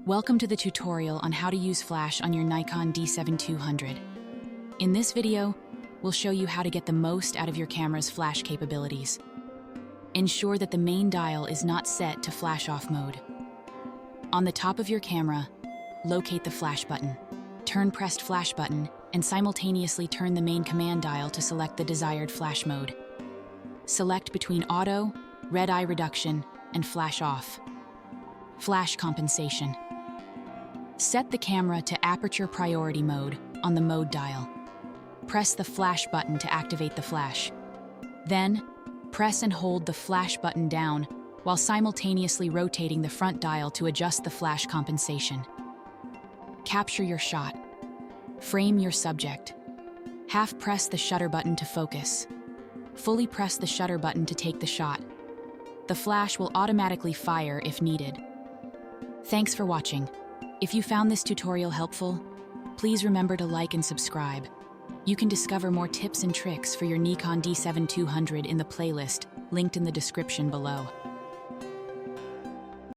Welcome to the tutorial on how to use flash on your Nikon D7200. In this video, we'll show you how to get the most out of your camera's flash capabilities. Ensure that the main dial is not set to flash off mode. On the top of your camera, locate the flash button. Turn pressed flash button and simultaneously turn the main command dial to select the desired flash mode. Select between auto, red eye reduction, and flash off. Flash compensation. Set the camera to aperture priority mode on the mode dial. Press the flash button to activate the flash. Then, press and hold the flash button down while simultaneously rotating the front dial to adjust the flash compensation. Capture your shot. Frame your subject. Half press the shutter button to focus. Fully press the shutter button to take the shot. The flash will automatically fire if needed. Thanks for watching. If you found this tutorial helpful, please remember to like and subscribe. You can discover more tips and tricks for your Nikon D7200 in the playlist linked in the description below.